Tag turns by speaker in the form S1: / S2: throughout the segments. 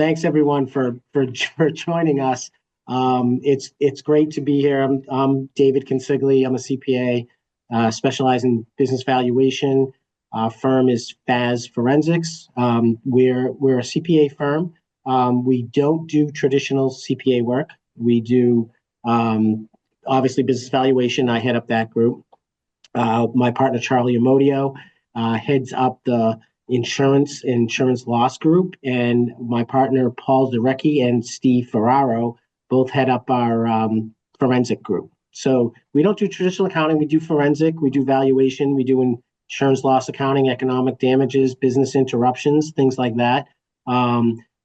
S1: thanks everyone for joining us. It's great to be here. I'm David Consigli. I'm a CPA, specialize in business valuation. Our firm is FAZ Forensics. We're a CPA firm. We don't do traditional CPA work. We do obviously business valuation. I head up that group. My partner Charlie Amodio heads up the insurance loss group, and my partner Paul Zarecki and Steve Ferraro both head up our forensic group. So we don't do traditional accounting. We do forensic. We do valuation. We do insurance loss accounting, economic damages, business interruptions, things like that.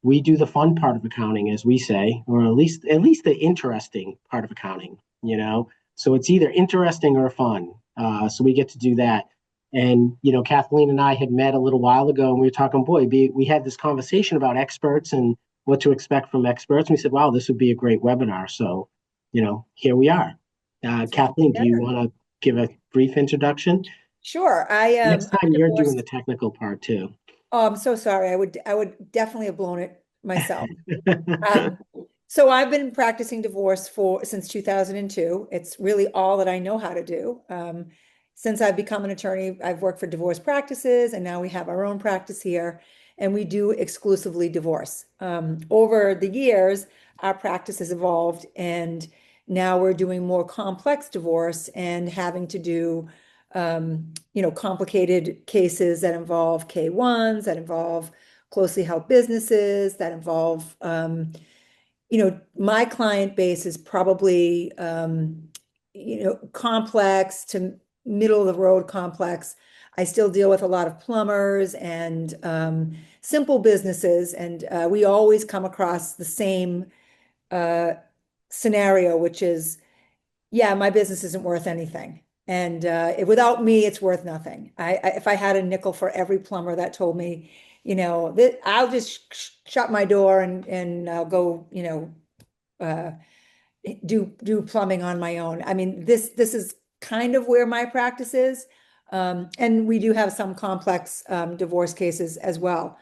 S1: We do the fun part of accounting, as we say, or at least the interesting part of accounting. So it's either interesting or fun. So we get to do that. And, Kathleen and I had met a little while ago, and we were talking, we had this conversation about experts and what to expect from experts. And we said, wow, this would be a great webinar. So, here we are. Kathleen, do you want to give a brief introduction?
S2: Sure.
S1: Next time you're doing the technical part too.
S2: Oh, I'm so sorry. I would definitely have blown it myself. So I've been practicing divorce since 2002. It's really all that I know how to do. Since I've become an attorney, I've worked for divorce practices, and now we have our own practice here, and we do exclusively divorce. Over the years, our practice has evolved, and now we're doing more complex divorce and having to do, complicated cases that involve K-1s, that involve closely held businesses, that involve, my client base is probably, complex to middle of the road complex. I still deal with a lot of plumbers and simple businesses, and we always come across the same scenario, which is, yeah, my business isn't worth anything. And without me, it's worth nothing. If I had a nickel for every plumber that told me, I'll just shut my door and I'll go, do plumbing on my own. I mean, this is kind of where my practice is. And we do have some complex divorce cases as well.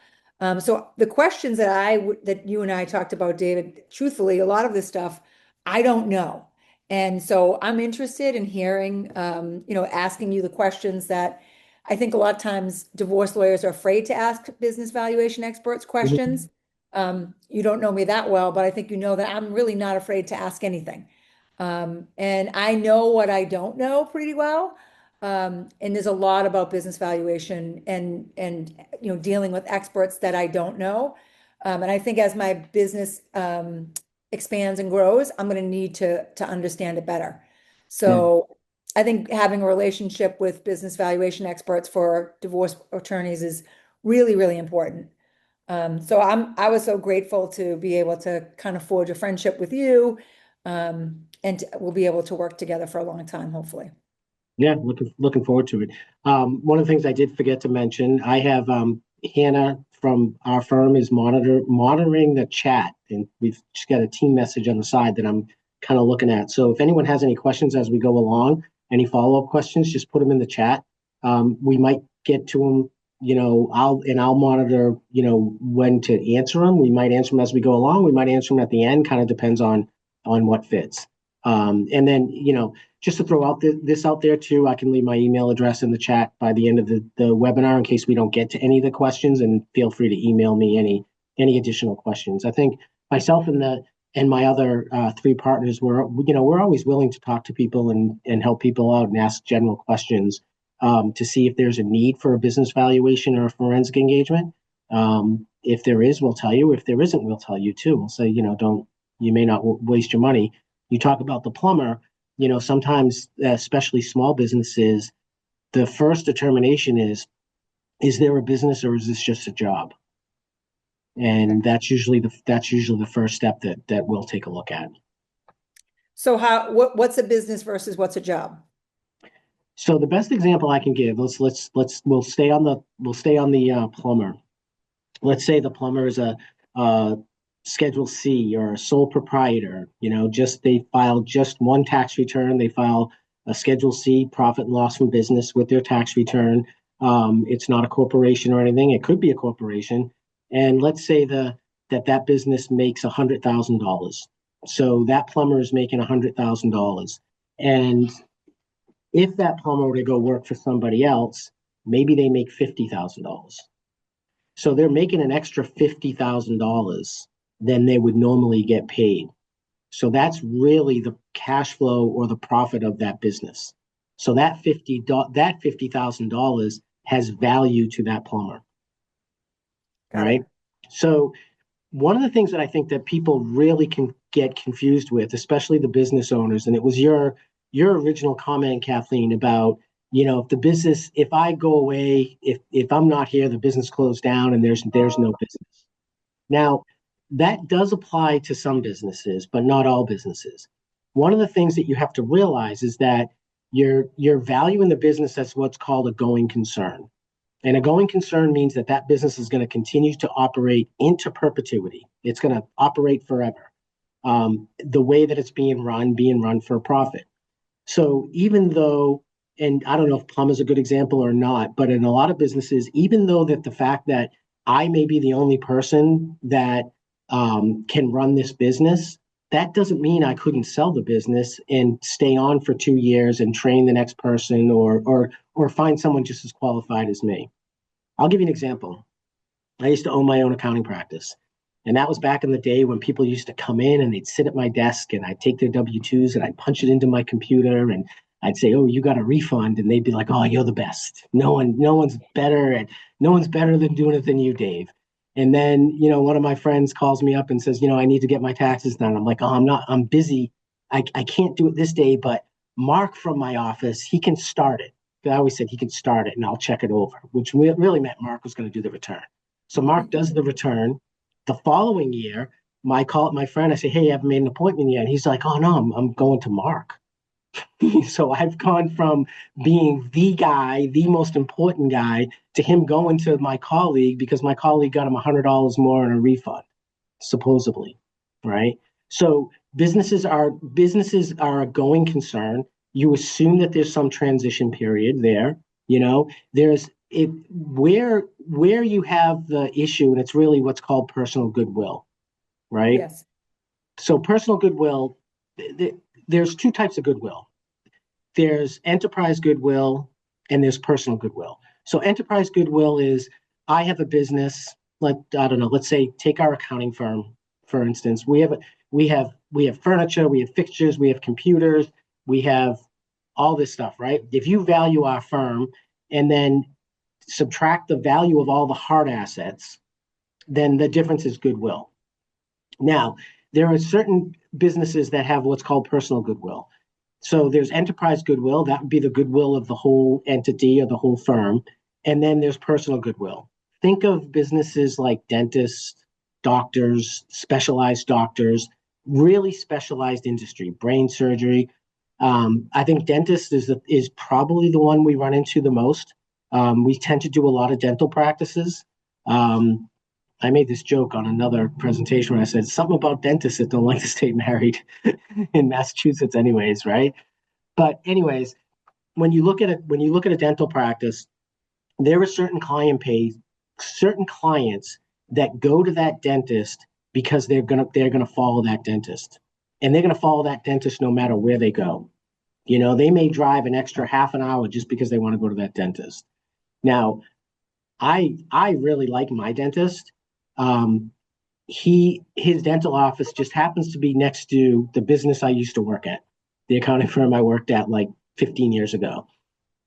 S2: So the questions that you and I talked about, David, truthfully, a lot of this stuff, I don't know. And so I'm interested in hearing, asking you the questions that I think a lot of times divorce lawyers are afraid to ask business valuation experts questions. You don't know me that well, but I think you know that I'm really not afraid to ask anything. And I know what I don't know pretty well. And there's a lot about business valuation and dealing with experts that I don't know. And I think as my business expands and grows, I'm going to need to understand it better. So I think having a relationship with business valuation experts for divorce attorneys is really, really important. So I was so grateful to be able to kind of forge a friendship with you, and we'll be able to work together for a long time, hopefully.
S1: Yeah, looking forward to it. One of the things I did forget to mention, I have Hannah from our firm is monitoring the chat, and we've just got a team message on the side that I'm kind of looking at. So if anyone has any questions as we go along, any follow-up questions, just put them in the chat. We might get to them. I'll monitor, when to answer them. We might answer them as we go along. We might answer them at the end. Kind of depends on what fits. And then, just to throw this out there too, I can leave my email address in the chat by the end of the webinar in case we don't get to any of the questions, and feel free to email me any additional questions. I think myself and my other three partners, we're always willing to talk to people and help people out and ask general questions to see if there's a need for a business valuation or a forensic engagement. If there is, we'll tell you. If there isn't, we'll tell you too. We'll say, you may not waste your money. You talk about the plumber, sometimes, especially small businesses, the first determination is there a business or is this just a job? And that's usually the first step that we'll take a look at.
S2: So what's a business versus what's a job?
S1: So the best example I can give, we'll stay on the plumber. Let's say the plumber is a Schedule C or a sole proprietor. They file just one tax return. They file a Schedule C, profit and loss from business, with their tax return. It's not a corporation or anything. It could be a corporation. And let's say the that that business makes $100,000. So that plumber is making $100,000. And if that plumber were to go work for somebody else, maybe they make $50,000. So they're making an extra $50,000 than they would normally get paid. So that's really the cash flow or the profit of that business. So that $50,000 has value to that plumber. All
S2: Got
S1: right.
S2: it.
S1: So one of the things that I think that people really can get confused with, especially the business owners, and it was your original comment, Kathleen, about, if the business, if I go away, if I'm not here, the business closed down and there's no business. Now, that does apply to some businesses, but not all businesses. One of the things that you have to realize is that your value in the business, that's what's called a going concern. And a going concern means that that business is going to continue to operate into perpetuity. It's going to operate forever. The way that it's being run for a profit. So even though, and I don't know if plum is a good example or not, but in a lot of businesses, even though that the fact that I may be the only person that can run this business, that doesn't mean I couldn't sell the business and stay on for 2 years and train the next person or find someone just as qualified as me. I'll give you an example. I used to own my own accounting practice. And that was back in the day when people used to come in and they'd sit at my desk and I'd take their W-2s and I'd punch it into my computer and I'd say, "Oh, you got a refund." And they'd be like, "Oh, you're the best. No one's better than doing it than you, Dave." And then, one of my friends calls me up and says, "I need to get my taxes done." I'm like, "Oh, I'm busy. I can't do it this day, but Mark from my office, he can start it." I always said he can start it and I'll check it over, which really meant Mark was going to do the return. So Mark does the return. The following year, I call up my friend. I say, "Hey, I haven't made an appointment yet." And he's like, "Oh no, I'm going to Mark." So I've gone from being the guy, the most important guy, to him going to my colleague because my colleague got him $100 more in a refund, supposedly, right? So businesses are a going concern. You assume that there's some transition period there. There's it where you have the issue, and it's really what's called personal goodwill, right?
S2: Yes.
S1: So personal goodwill, there's two types of goodwill. There's enterprise goodwill and there's personal goodwill. So enterprise goodwill is, I have a business. Let's say take our accounting firm, for instance. We have furniture, we have fixtures, we have computers, we have all this stuff, right? If you value our firm and then subtract the value of all the hard assets, then the difference is goodwill. Now, there are certain businesses that have what's called personal goodwill. So there's enterprise goodwill, that would be the goodwill of the whole entity or the whole firm. And then there's personal goodwill. Think of businesses like dentists, doctors, specialized doctors, really specialized industry, brain surgery. I think dentist is probably the one we run into the most. We tend to do a lot of dental practices. I made this joke on another presentation where I said something about dentists that don't like to stay married in Massachusetts anyways, right? But anyways, when you look at a dental practice, there are certain clients that go to that dentist because they're gonna follow that dentist. And they're gonna follow that dentist no matter where they go. They may drive an extra half an hour just because they want to go to that dentist. Now, I really like my dentist. His dental office just happens to be next to the business I used to work at, the accounting firm I worked at like 15 years ago.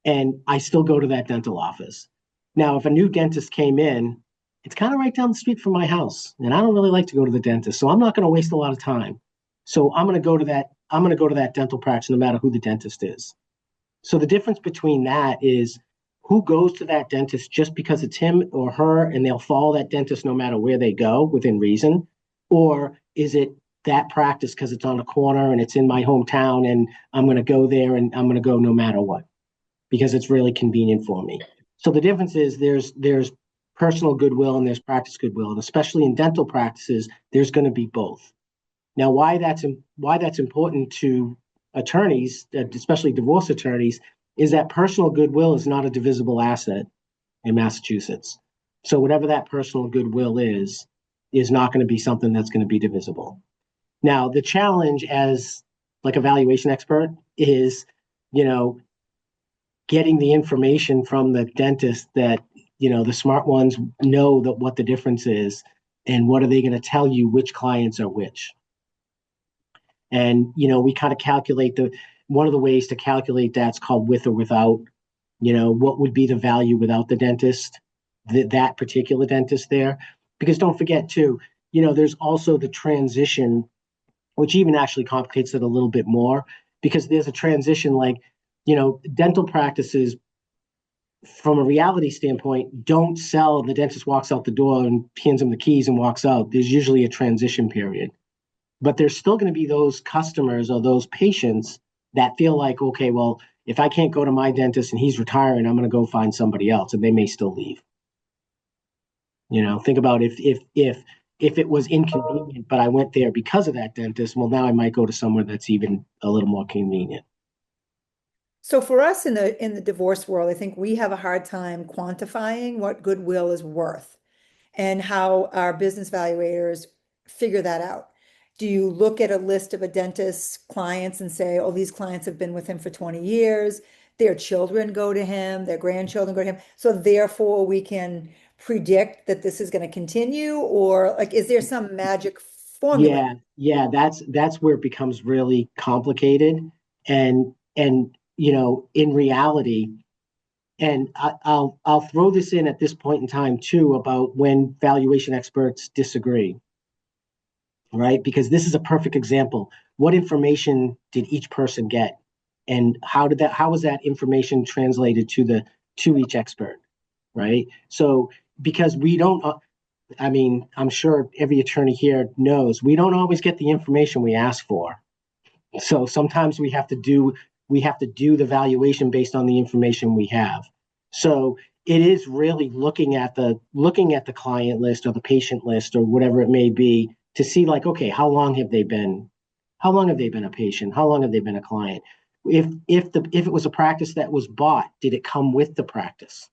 S1: And I still go to that dental office. Now, if a new dentist came in, it's kind of right down the street from my house. And I don't really like to go to the dentist. So I'm not going to waste a lot of time. So I'm going to go to that dental practice no matter who the dentist is. So the difference between that is who goes to that dentist just because it's him or her and they'll follow that dentist no matter where they go within reason, or is it that practice because it's on the corner and it's in my hometown and I'm going to go there and I'm going to go no matter what because it's really convenient for me. So the difference is there's personal goodwill and there's practice goodwill, and especially in dental practices there's going to be both. Now, why that's important to attorneys, especially divorce attorneys, is that personal goodwill is not a divisible asset in Massachusetts. So whatever that personal goodwill is, is not going to be something that's going to be divisible. Now, the challenge as like a valuation expert is, you know, getting the information from the dentist that, you know, the smart ones know that what the difference is and what are they going to tell you which clients are which. And, you know, we kind of calculate one of the ways to calculate that's called with or without, you know, what would be the value without the dentist, that particular dentist there. Because don't forget too, you know, there's also the transition, which even actually complicates it a little bit more because there's a transition like, you know, dental practices from a reality standpoint don't sell. The dentist walks out the door and hands him the keys and walks out. There's usually a transition period, but there's still going to be those customers or those patients that feel like, okay, well, if I can't go to my dentist and he's retiring, I'm going to go find somebody else, and they may still leave. You know, think about if it was inconvenient, but I went there because of that dentist, well, now I might go to somewhere that's even a little more convenient.
S2: So for us in the divorce world, I think we have a hard time quantifying what goodwill is worth and how our business valuators figure that out. Do you look at a list of a dentist's clients and say, oh, these clients have been with him for 20 years, their children go to him, their grandchildren go to him, so therefore we can predict that this is going to continue? Or like, is there some magic formula?
S1: Yeah, that's where it becomes really complicated. And you know, in reality, and I'll throw this in at this point in time too about when valuation experts disagree, right? Because this is a perfect example. What information did each person get, and how was that information translated to each expert, right? So because we don't, I mean, I'm sure every attorney here knows we don't always get the information we ask for. So sometimes we have to do the valuation based on the information we have. So it is really looking at the client list or the patient list or whatever it may be to see like, okay, how long have they been a patient? How long have they been a client? If it was a practice that was bought, did it come with the practice?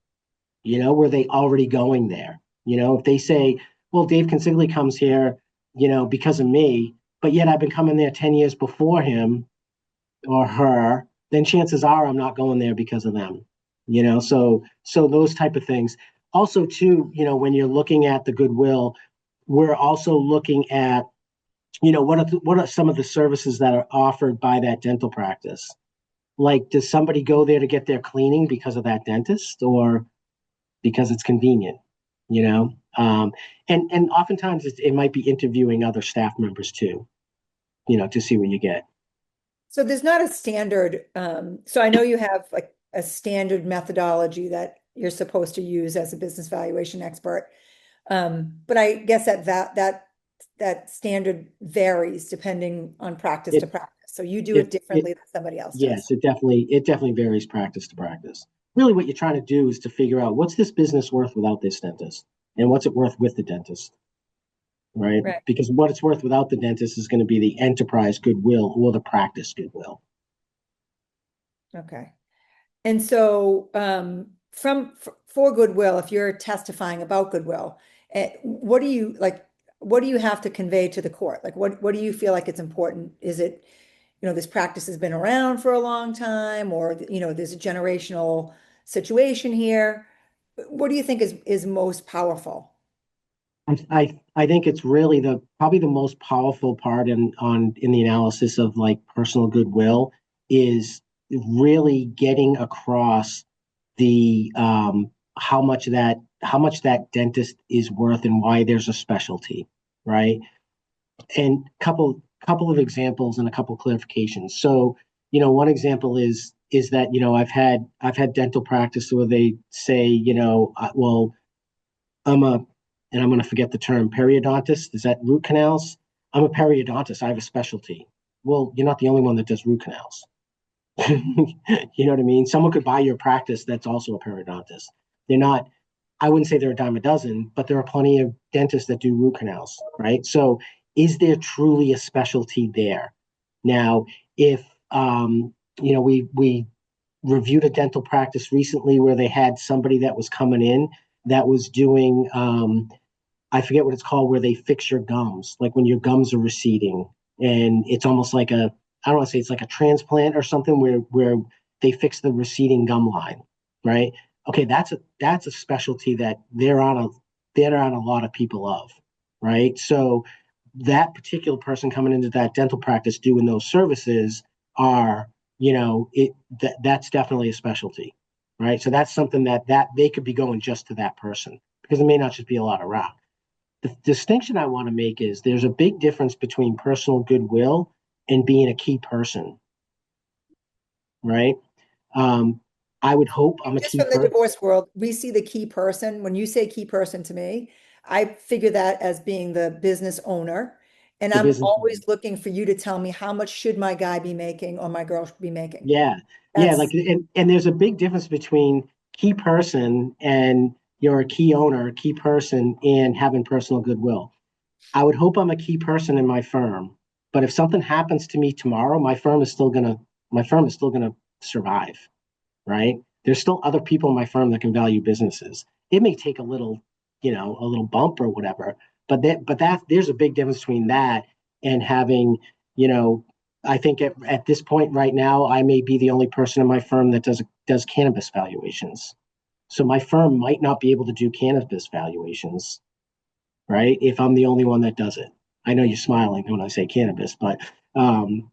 S1: You know, were they already going there? You know, if they say, well, Dave Consigli comes here, you know, because of me, but yet I've been coming there 10 years before him or her, then chances are I'm not going there because of them. You know, so those type of things. Also, too, you know, when you're looking at the goodwill, we're also looking at, you know, what are some of the services that are offered by that dental practice? Like, does somebody go there to get their cleaning because of that dentist or because it's convenient? You know, and oftentimes it might be interviewing other staff members too, you know, to see what you get.
S2: So there's not a standard, so I know you have like a standard methodology that you're supposed to use as a business valuation expert. But I guess that standard varies depending on practice to
S1: It
S2: practice. So you do
S1: it
S2: it
S1: it
S2: differently than somebody else does.
S1: Yes, it definitely varies practice to practice. Really, what you're trying to do is to figure out what's this business worth without this dentist, and what's it worth with the dentist, right?
S2: Right.
S1: Because what it's worth without the dentist is going to be the enterprise goodwill or the practice goodwill.
S2: Okay. And so for goodwill, if you're testifying about goodwill, what do you like? What do you have to convey to the court? Like, what do you feel like it's important? Is it, you know, this practice has been around for a long time, or you know, there's a generational situation here? What do you think is most powerful?
S1: I think it's really probably the most powerful part in the analysis of like personal goodwill is really getting across the how much that dentist is worth and why there's a specialty, right? And couple of examples and a couple clarifications. So, you know, one example is that, you know, I've had dental practice where they say, you know, well, I'm a and I'm going to forget the term, periodontist. Is that root canals? I'm a periodontist. I have a specialty. Well, you're not the only one that does root canals. You know what I mean? Someone could buy your practice that's also a periodontist. They're not, I wouldn't say they're a dime a dozen, but there are plenty of dentists that do root canals, right? So is there truly a specialty there? Now, if you know, we reviewed a dental practice recently where they had somebody that was coming in that was doing I forget what it's called, where they fix your gums, like when your gums are receding, and it's almost like I don't want to say it's like a transplant or something where they fix the receding gum line, right? Okay, that's a specialty that they're on a lot of people of, right? So that particular person coming into that dental practice doing those services are, that's definitely a specialty, right? So that's something that they could be going just to that person because it may not just be a lot around. The distinction I want to make is there's a big difference between personal goodwill and being a key person, right? Um, I would hope I'm a
S2: Just
S1: key
S2: from the
S1: person.
S2: divorce world, we see the key person. When you say key person to me, I figure that as being the business owner. And
S1: The
S2: I'm
S1: business.
S2: always looking for you to tell me how much should my guy be making or my girl should be making.
S1: Yeah, yeah, like
S2: That's
S1: and there's a big difference between key person and you're a key owner, a key person, and having personal goodwill. I would hope I'm a key person in my firm, but if something happens to me tomorrow, my firm is still gonna survive, right? There's still other people in my firm that can value businesses. It may take a little bump or whatever, but there's a big difference between that and having, you know, I think at this point right now, I may be the only person in my firm that does cannabis valuations. So my firm might not be able to do cannabis valuations, right? If I'm the only one that does it. I know you're smiling when I say cannabis, um,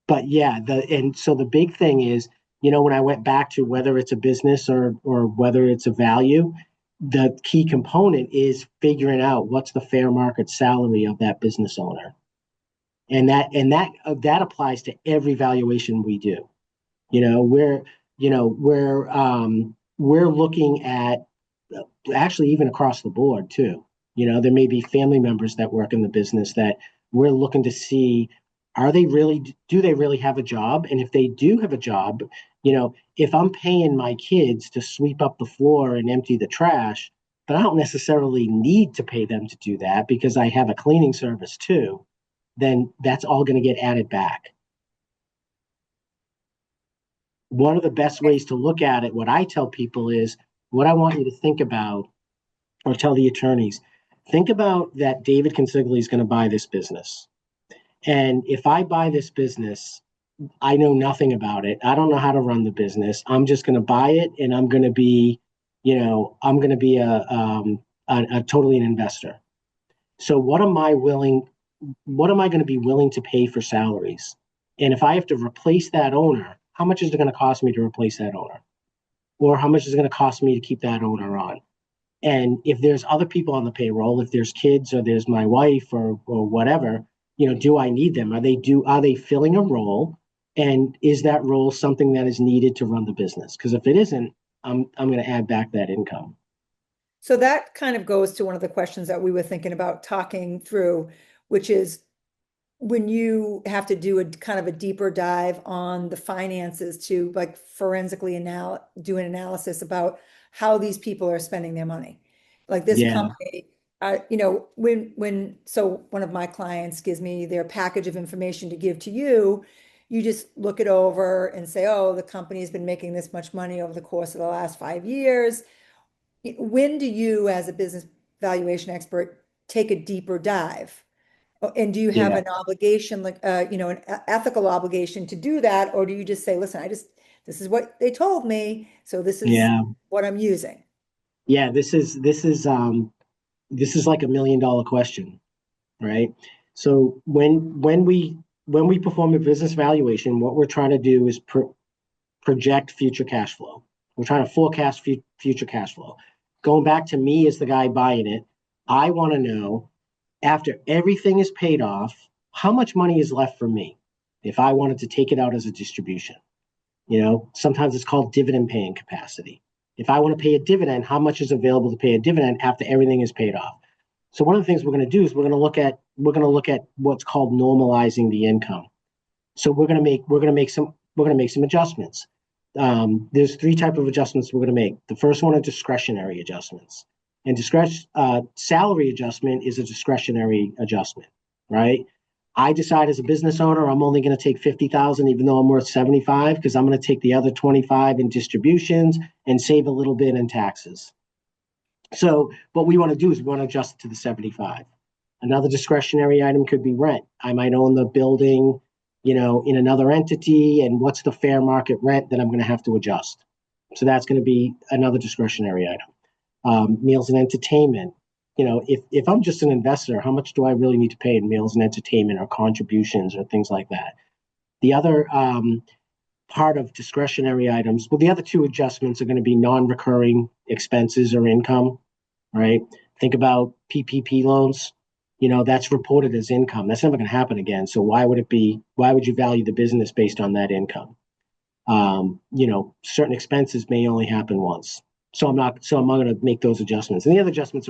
S1: but yeah, and so the big thing is, when I went back to whether it's a business or whether it's a value, the key component is figuring out what's the fair market salary of that business owner, and that applies to every valuation we do. We're looking at actually even across the board too. There may be family members that work in the business that we're looking to see, do they really have a job? And if they do have a job, if I'm paying my kids to sweep up the floor and empty the trash, but I don't necessarily need to pay them to do that because I have a cleaning service too, then that's all going to get added back. One of the best ways to look at it, what I tell people is, what I want you to think about, or tell the attorneys, think about that David Consigli is going to buy this business. And if I buy this business, I know nothing about it. I don't know how to run the business. I'm just going to buy it, and I'm going to be, I'm going to be a totally an investor. So what am I going to be willing to pay for salaries? And if I have to replace that owner, how much is it going to cost me to replace that owner? Or how much is it going to cost me to keep that owner on? And if there's other people on the payroll, if there's kids or there's my wife or whatever, do I need them? Are they filling a role? And is that role something that is needed to run the business? Because if it isn't, I'm going to add back that income.
S2: so that kind of goes to one of the questions that we were thinking about talking through, which is when you have to do a kind of a deeper dive on the finances to like forensically do an analysis about how these people are spending their money. Like this
S1: Yeah,
S2: company, so one of my clients gives me their package of information to give to you, you just look it over and say, oh, the company has been making this much money over the course of the last 5 years. When do you, as a business valuation expert, take a deeper dive? And do you have
S1: yeah,
S2: an obligation, like, an ethical obligation to do that? Or do you just say, listen, this is what they told me, so this is
S1: yeah,
S2: what I'm using?
S1: yeah. This is like $1 million question, right? So when we perform a business valuation, what we're trying to do is project future cash flow. We're trying to forecast future cash flow. Going back to me as the guy buying it, I want to know, after everything is paid off, how much money is left for me if I wanted to take it out as a distribution. Sometimes it's called dividend paying capacity. If I want to pay a dividend, how much is available to pay a dividend after everything is paid off? So one of the things we're going to do is we're going to look at what's called normalizing the income. So we're going to make some adjustments. There's three types of adjustments we're going to make. The first one are discretionary adjustments, and salary adjustment is a discretionary adjustment, right? I decide as a business owner I'm only going to take 50,000, even though I'm worth 75, because I'm going to take the other 25 in distributions and save a little bit in taxes. So what we want to do is we want to adjust it to the 75. Another discretionary item could be rent. I might own the building, in another entity, and what's the fair market rent that I'm going to have to adjust? So that's going to be another discretionary item. Meals and entertainment. If I'm just an investor, how much do I really need to pay in meals and entertainment or contributions or things like that? The other part of discretionary items, well, the other two adjustments are going to be non-recurring expenses or income, right? Think about PPP loans. That's reported as income. That's never going to happen again. So why would you value the business based on that income? Certain expenses may only happen once. So I'm not going to make those adjustments. And the other adjustments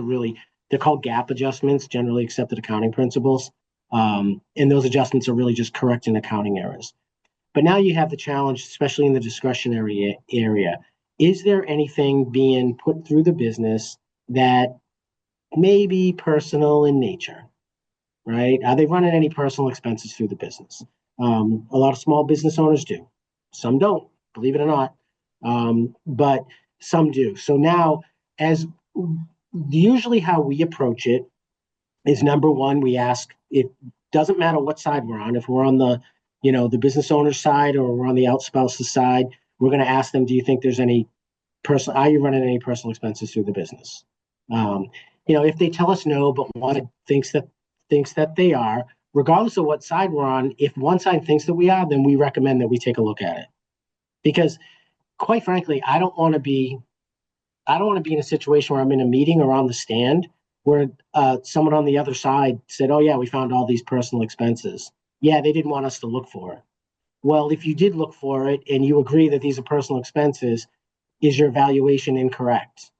S1: they're called GAAP adjustments, generally accepted accounting principles. And those adjustments are really just correcting accounting errors. But now you have the challenge, especially in the discretionary area. Is there anything being put through the business that may be personal in nature, right? Are they running any personal expenses through the business? A lot of small business owners do. Some don't, believe it or not, but some do. So now, as usually how we approach it is, number one, we ask, it doesn't matter what side we're on. If we're on the business owner side or we're on the outspouse's side, we're going to ask them, do you think there's any are you running any personal expenses through the business? If they tell us no, but one thinks that they are, regardless of what side we're on, if one side thinks that we are, then we recommend that we take a look at it. Because quite frankly, I don't want to be in a situation where I'm in a meeting or on the stand where someone on the other side said, oh yeah, we found all these personal expenses. Yeah, they didn't want us to look for it. Well, if you did look for it and you agree that these are personal expenses, is your valuation incorrect?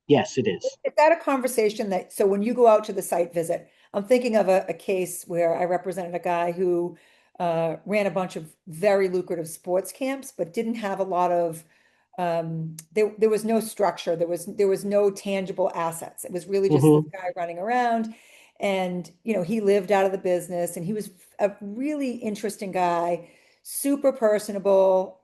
S1: Yes, it is.
S2: Is that a conversation so when you go out to the site visit, I'm thinking of a case where I represented a guy who ran a bunch of very lucrative sports camps, but didn't have a lot of, there was no structure. There was no tangible assets. It was really just this
S1: Mm-hmm.
S2: guy running around, and, he lived out of the business, and he was a really interesting guy, super personable.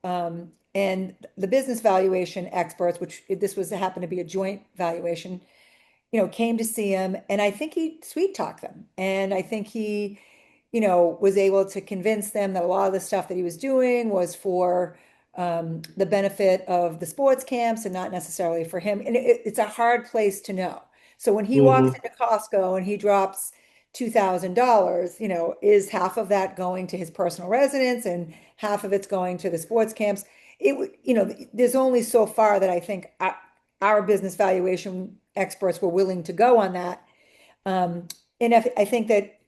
S2: And the business valuation experts, which this was happened to be a joint valuation, came to see him, and I think he sweet talked them. And I think he, was able to convince them that a lot of the stuff that he was doing was for the benefit of the sports camps and not necessarily for him. And it's a hard place to know. So when he walks
S1: Mm-hmm.
S2: into Costco and he drops $2,000, is half of that going to his personal residence and half of it's going to the sports camps? It would, there's only so far that I think our business valuation experts were willing to go on that. And I think that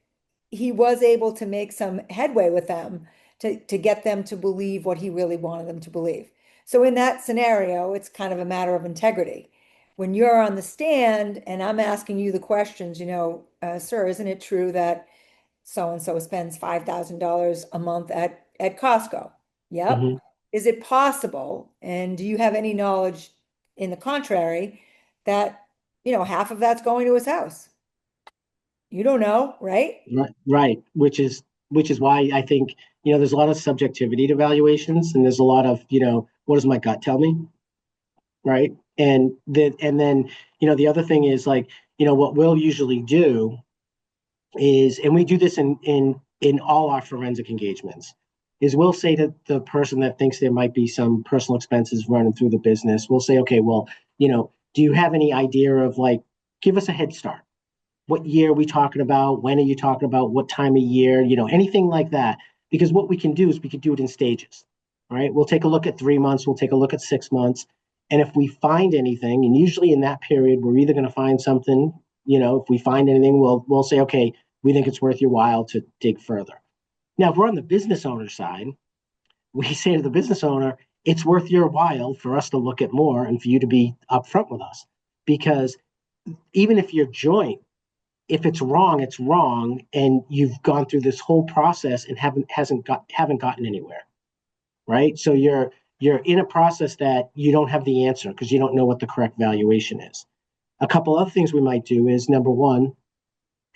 S2: he was able to make some headway with them to get them to believe what he really wanted them to believe. So in that scenario, it's kind of a matter of integrity. When you're on the stand and I'm asking you the questions, sir, isn't it true that so-and-so spends $5,000 a month at Costco? Yep.
S1: Mm-hmm.
S2: Is it possible? And do you have any knowledge in the contrary that, half of that's going to his house? You don't know, right?
S1: Right. Which is why I think, there's a lot of subjectivity to valuations, and there's a lot of, what does my gut tell me? Right. And then, the other thing is, like, what we'll usually do is, and we do this in all our forensic engagements, is we'll say to the person that thinks there might be some personal expenses running through the business, we'll say, okay, well, do you have any idea of, like, give us a head start? What year are we talking about? When are you talking about? What time of year? Anything like that. Because what we can do is we can do it in stages, right? We'll take a look at 3 months. We'll take a look at 6 months. And if we find anything, and usually in that period, we're either going to find something, if we find anything, we'll say, okay, we think it's worth your while to dig further. Now, if we're on the business owner side, we say to the business owner, it's worth your while for us to look at more and for you to be upfront with us. Because even if you're joint, if it's wrong, it's wrong, and you've gone through this whole process and haven't gotten anywhere, right? So you're in a process that you don't have the answer because you don't know what the correct valuation is. A couple other things we might do is, number one,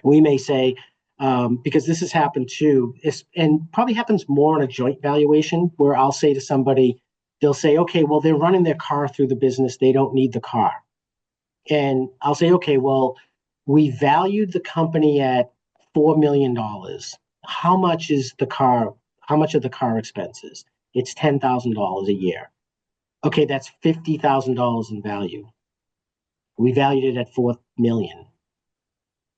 S1: we may say, because this has happened too, and probably happens more in a joint valuation, where I'll say to somebody, they'll say, okay, well, they're running their car through the business, they don't need the car. And I'll say, okay, well, we valued the company at $4 million. How much is the car? How much are the car expenses? It's $10,000 a year. Okay, that's $50,000 in value. We valued it at 4 million.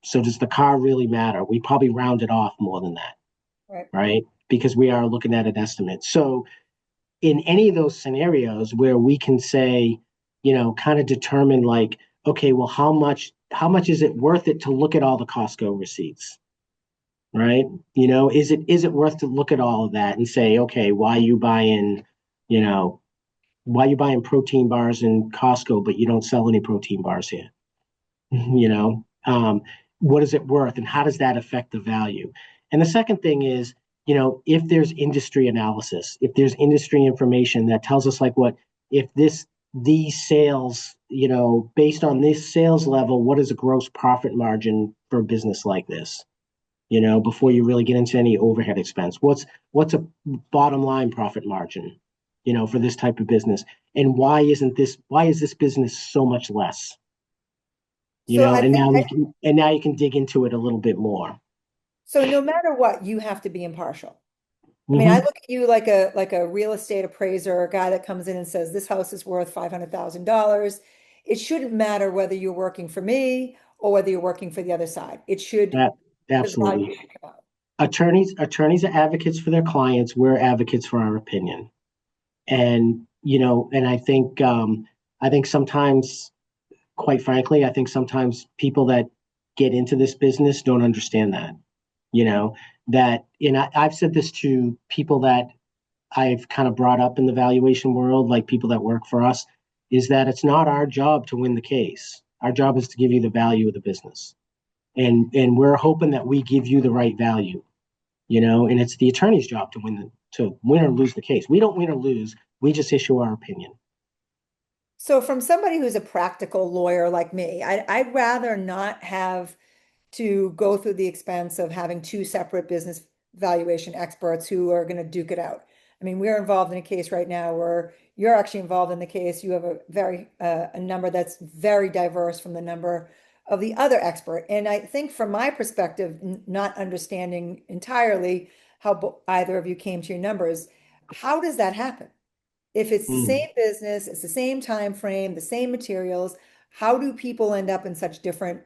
S1: So does the car really matter? We probably rounded off more than that,
S2: Right.
S1: right? Because we are looking at an estimate. So in any of those scenarios where we can say, kind of determine like, okay, well, how much is it worth it to look at all the Costco receipts, right? Is it worth to look at all of that and say, okay, you know, why are you buying protein bars in Costco, but you don't sell any protein bars here? you know what is it worth, and how does that affect the value? And the second thing is, if there's industry analysis, if there's industry information that tells us like, what if these sales, based on this sales level, what is a gross profit margin for a business like this, before you really get into any overhead expense? What's a bottom line profit margin, for this type of business? And why is this business so much less?
S2: So I
S1: And
S2: think,
S1: now you can dig into it a little bit more.
S2: so no matter what, you have to be impartial. I mean, I
S1: Hmm.
S2: look at you like a real estate appraiser, a guy that comes in and says, this house is worth $500,000. It shouldn't matter whether you're working for me or whether you're working for the other side.
S1: That
S2: The value
S1: absolutely.
S2: should come out.
S1: Attorneys are advocates for their clients. We're advocates for our opinion. And I think sometimes, quite frankly, I think sometimes people that get into this business don't understand that. You know that, and I've said this to people that I've kind of brought up in the valuation world, like people that work for us, is that it's not our job to win the case. Our job is to give you the value of the business. And we're hoping that we give you the right value, and it's the attorney's job to win or lose the case. We don't win or lose. We just issue our opinion.
S2: So from somebody who's a practical lawyer like me, I'd rather not have to go through the expense of having two separate business valuation experts who are going to duke it out. I mean, we're involved in a case right now where you're actually involved in the case. You have a number that's very diverse from the number of the other expert. And I think from my perspective, not understanding entirely how either of you came to your numbers, how does that happen? If it's the
S1: Mm.
S2: same business, it's the same time frame, the same materials, how do people end up in such different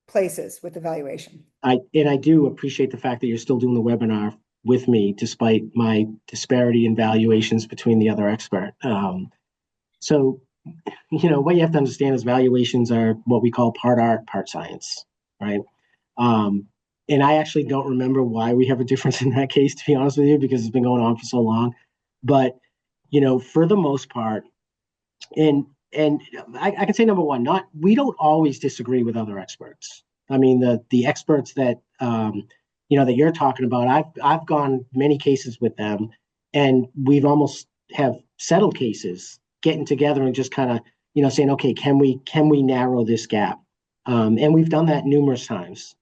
S2: places with evaluation?
S1: I do appreciate the fact that you're still doing the webinar with me, despite my disparity in valuations between the other expert. So, what you have to understand is valuations are what we call part art, part science, right? Um, and I actually don't remember why we have a difference in that case, to be honest with you, because it's been going on for so long. But, for the most part, and I can say, number one, not we don't always disagree with other experts. I mean, the experts that that you're talking about, I've gone many cases with them, and we've almost have settled cases, getting together and just kind of saying, okay, can we narrow this gap? And we've done that numerous times.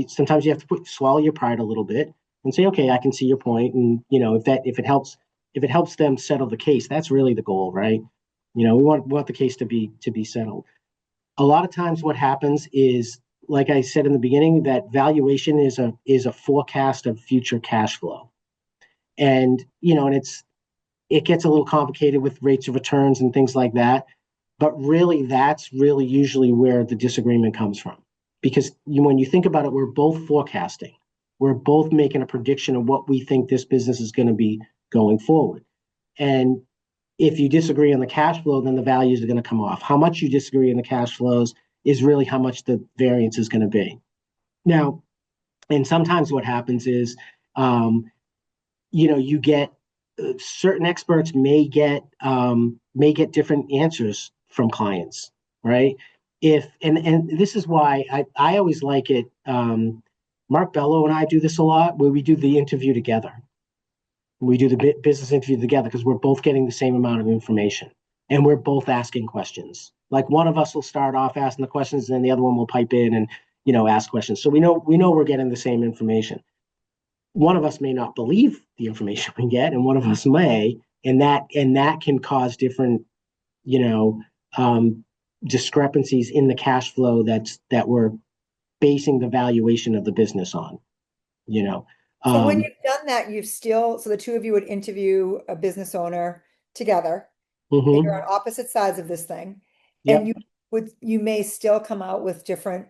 S1: Sometimes you have to swallow your pride a little bit and say, okay, I can see your point, and if it helps them settle the case, that's really the goal, right? We want the case to be settled. A lot of times what happens is, like I said in the beginning, that valuation is a forecast of future cash flow. And it gets a little complicated with rates of returns and things like that. But really, that's really usually where the disagreement comes from. Because when you think about it, we're both forecasting. We're both making a prediction of what we think this business is going to be going forward. And if you disagree on the cash flow, then the values are going to come off. How much you disagree on the cash flows is really how much the variance is going to be. Now, and sometimes what happens is, you get certain experts may get different answers from clients, right? If and this is why I always like it. Mark Bello and I do this a lot, where we do the interview together. We do the business interview together because we're both getting the same amount of information, and we're both asking questions. Like, one of us will start off asking the questions, and then the other one will pipe in and ask questions. So we know we're getting the same information. One of us may not believe the information we get, and one of us may, and that can cause different you know um, discrepancies in the cash flow that we're basing the valuation of the business on, you know.
S2: So when
S1: Um,
S2: you've done that, so the two of you would interview a business owner together, and you're
S1: mhm.
S2: on opposite sides of this thing, and
S1: Yep.
S2: you may still come out with different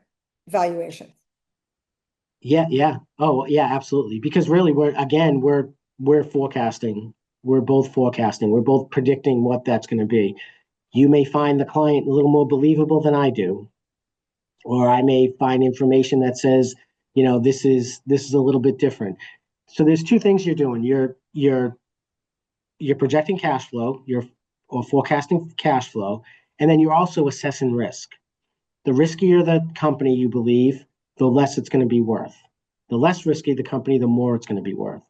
S2: valuations.
S1: Yeah, yeah. Oh, yeah, absolutely. Because really we're forecasting. We're both forecasting. We're both predicting what that's going to be. You may find the client a little more believable than I do, or I may find information that says, this is a little bit different. So there's two things you're doing. You're projecting cash flow, you're or forecasting cash flow, and then you're also assessing risk. The riskier the company you believe, the less it's going to be worth. The less risky the company, the more it's going to be worth.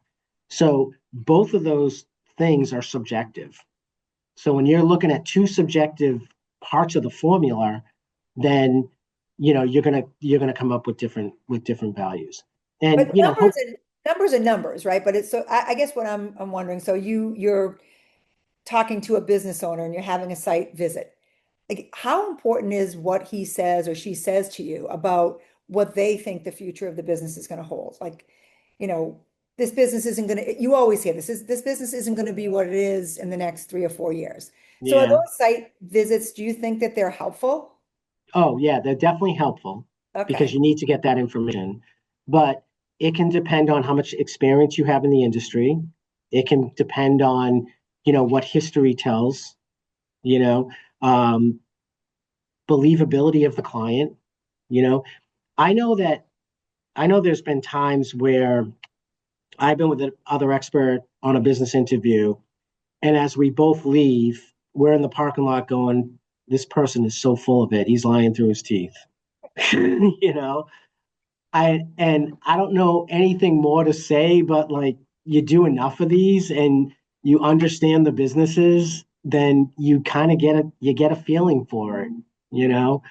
S1: So both of those things are subjective. So when you're looking at two subjective parts of the formula, then you're gonna come up with different values. And
S2: But numbers are numbers, right? But it's so I guess what I'm wondering, so you're talking to a business owner and you're having a site visit. Like, how important is what he says or she says to you about what they think the future of the business is going to hold? Like, you know, this business isn't going to, you always hear this business isn't going to be what it is in the next 3 or 4 years. So are
S1: yeah.
S2: those site visits, do you think that they're helpful?
S1: Oh, yeah, they're definitely helpful because
S2: Okay.
S1: you need to get that information. But it can depend on how much experience you have in the industry. It can depend on, what history tells, you know, um, believability of the client. You know, I know that I know there's been times where I've been with another expert on a business interview, and as we both leave, we're in the parking lot going, "This person is so full of it. He's lying through his teeth." you know, I don't know anything more to say, but like you do enough of these and you understand the businesses, then you get a feeling for it, you know,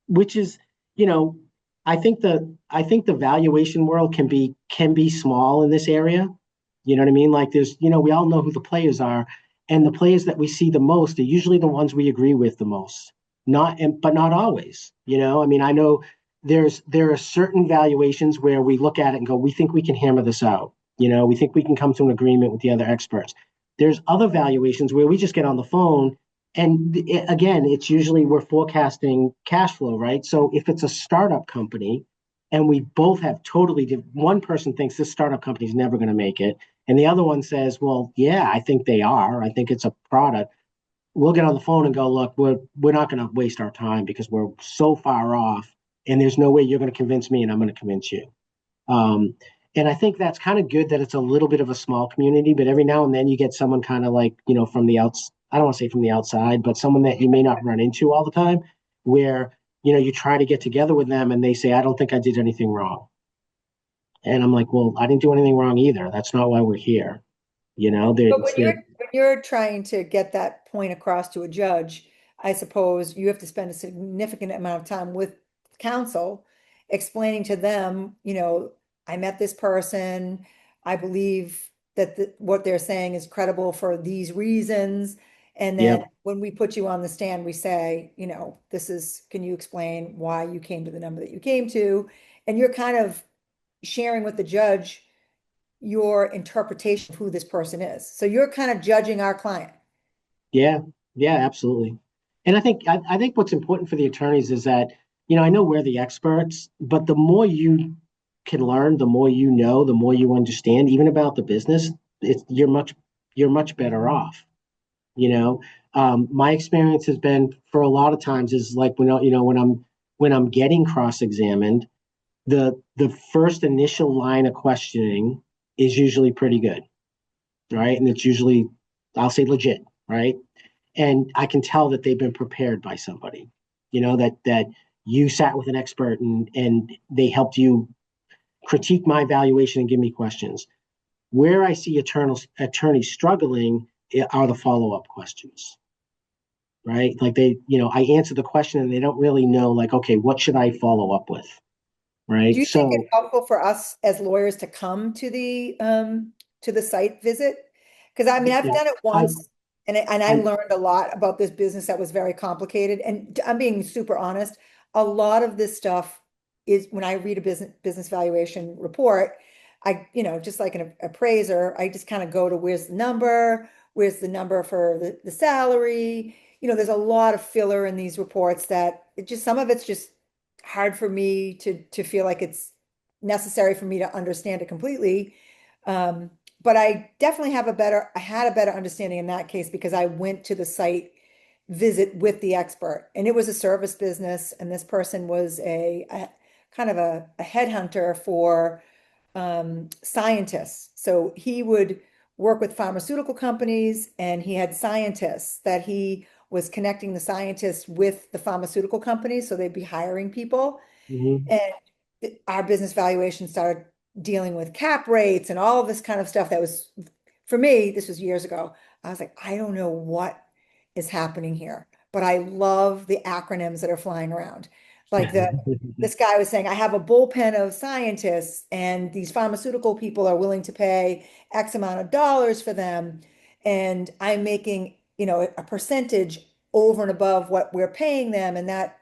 S1: which is, you know, I think the valuation world can be small in this area. You know what I mean? Like we all know who the players are, and the players that we see the most are usually the ones we agree with the most. But not always. I mean, I know there are certain valuations where we look at it and go, we think we can hammer this out. We think we can come to an agreement with the other experts. There's other valuations where we just get on the phone and again, it's usually we're forecasting cash flow, right? So if it's a startup company and we both have one person thinks this startup company is never going to make it, and the other one says, well, yeah, I think they are. I think it's a product. We'll get on the phone and go, look, we're not going to waste our time because we're so far off, and there's no way you're going to convince me, and I'm going to convince you. Um, and I think that's kind of good that it's a little bit of a small community, but every now and then you get someone kind of like, from the outs. I don't want to say from the outside, but someone that you may not run into all the time, where you try to get together with them and they say, I don't think I did anything wrong. And I'm like, well, I didn't do anything wrong either. That's not why we're here.
S2: But
S1: It's that.
S2: when you're trying to get that point across to a judge, I suppose you have to spend a significant amount of time with counsel explaining to them, I met this person. I believe that what they're saying is credible for these reasons. And then
S1: Yep.
S2: when we put you on the stand, we say, can you explain why you came to the number that you came to? And you're kind of sharing with the judge your interpretation of who this person is. So you're kind of judging our client.
S1: Yeah. Yeah, absolutely. And I think what's important for the attorneys is that, I know we're the experts, but the more you can learn, the more you know, the more you understand, even about the business, you're much better off. You know, my experience has been for a lot of times is like when I'm getting cross-examined, the first initial line of questioning is usually pretty good, right? And it's usually, I'll say, legit, right? And I can tell that they've been prepared by somebody, that you sat with an expert and they helped you critique my valuation and give me questions. Where I see attorneys struggling are the follow-up questions, right? Like I answer the question and they don't really know, like, okay, what should I follow up with,
S2: Do
S1: right?
S2: you think it's
S1: So
S2: helpful for us as lawyers to come to the site visit? Because I mean, I've done it
S1: I
S2: once And I
S1: I,
S2: learned a lot about this business that was very complicated. And I'm being super honest. A lot of this stuff is when I read a business valuation report, just like an appraiser, I just kind of go to where's the number for the salary. There's a lot of filler in these reports that some of it's just hard for me to feel like it's necessary for me to understand it completely. But I had a better understanding in that case because I went to the site visit with the expert, and it was a service business, and this person was a kind of a headhunter for scientists. So he would work with pharmaceutical companies, and he had scientists that he was connecting the scientists with the pharmaceutical companies, so they'd be hiring people.
S1: mhm,
S2: And our business valuation started dealing with cap rates and all of this kind of stuff that was, for me, this was years ago. I was like, I don't know what is happening here, but I love the acronyms that are flying around. Like this guy was saying, I have a bullpen of scientists and these pharmaceutical people are willing to pay X amount of dollars for them. And I'm making, a percentage over and above what we're paying them. And that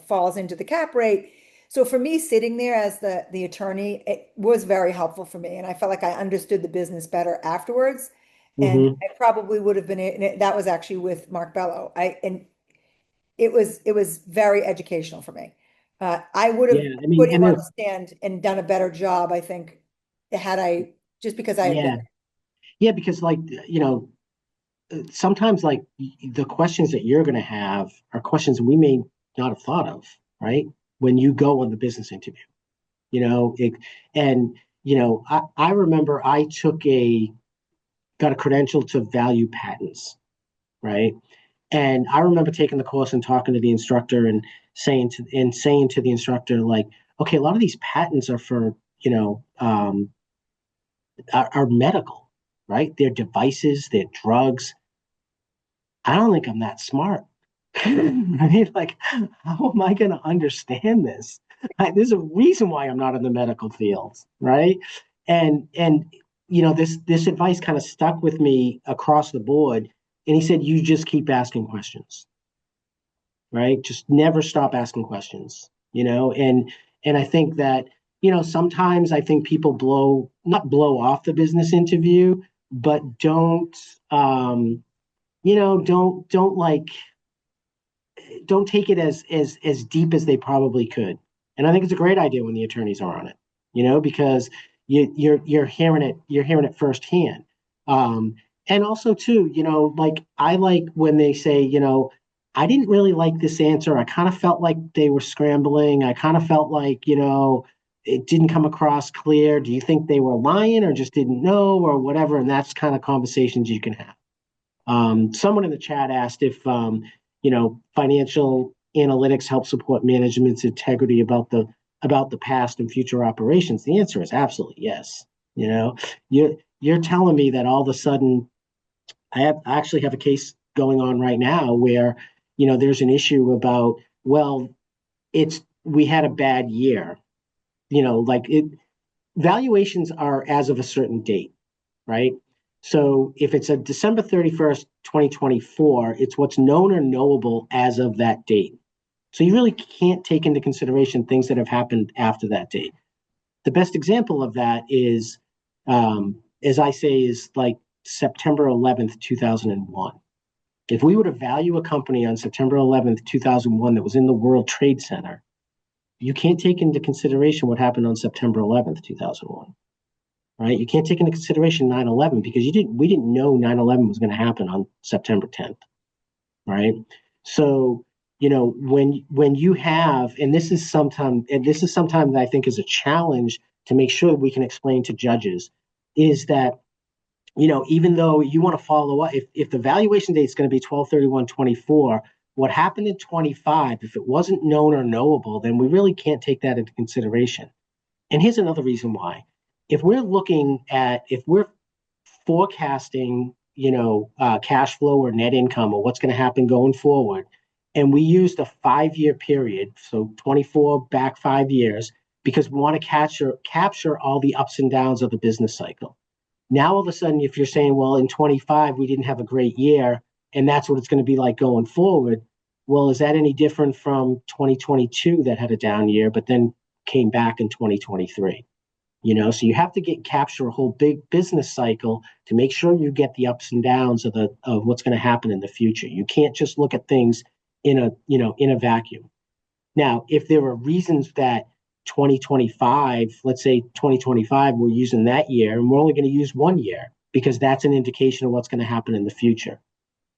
S2: falls into the cap rate. So for me, sitting there as the attorney, it was very helpful for me. And I felt like I understood the business better afterwards. And
S1: mhm.
S2: I probably would have been, and that was actually with Mark Bello. And it was very educational for me. I would have
S1: Yeah, I mean,
S2: put him
S1: and
S2: on
S1: there's,
S2: the stand and done a better job, I think, had I, just because I had been.
S1: yeah, yeah, because like, sometimes like the questions that you're going to have are questions we may not have thought of, right? When you go on the business interview, you know, it, and, I remember got a credential to value patents, right? And I remember taking the course and talking to the instructor and saying to the instructor, like, okay, a lot of these patents are for, are medical, right? They're devices, they're drugs. I don't think I'm that smart. I mean, like, how am I going to understand this? There's a reason why I'm not in the medical field, right? And this advice kind of stuck with me across the board. And he said, you just keep asking questions, right? Just never stop asking questions, and I think that, sometimes I think people not blow off the business interview, but don't like don't take it as deep as they probably could. And I think it's a great idea when the attorneys are on it, because you're hearing it firsthand. Um, and also too, like I like when they say, I didn't really like this answer. I kind of felt like they were scrambling. I kind of felt like, it didn't come across clear. Do you think they were lying or just didn't know or whatever? And that's kind of conversations you can have. Someone in the chat asked if financial analytics help support management's integrity about the past and future operations. The answer is absolutely yes. You're telling me that all of a sudden I actually have a case going on right now where there's an issue about, well, it's we had a bad year. Like it valuations are as of a certain date, right? So if it's a December 31st, 2024, it's what's known or knowable as of that date. So you really can't take into consideration things that have happened after that date. The best example of that is, as I say, is like September 11th, 2001. If we were to value a company on September 11th, 2001 that was in the World Trade Center, you can't take into consideration what happened on September 11th, 2001, right? You can't take into consideration 9/11 because we didn't know 9/11 was going to happen on September 10th, right? So, when you have, and this is sometimes I think is a challenge to make sure that we can explain to judges, is that, even though you want to follow up, if the valuation date is going to be 12/31/24, what happened in 25, if it wasn't known or knowable, then we really can't take that into consideration. And here's another reason why. If we're forecasting, cash flow or net income or what's going to happen going forward, and we used a 5-year period, so 24 back 5 years, because we want to capture all the ups and downs of the business cycle. Now, all of a sudden, if you're saying, well, in 25, we didn't have a great year, and that's what it's going to be like going forward, well, is that any different from 2022 that had a down year, but then came back in 2023? So you have to capture a whole big business cycle to make sure you get the ups and downs of what's going to happen in the future. You can't just look at things in a vacuum. Now, if there are reasons that 2025, let's say 2025, we're using that year, and we're only going to use 1 year because that's an indication of what's going to happen in the future.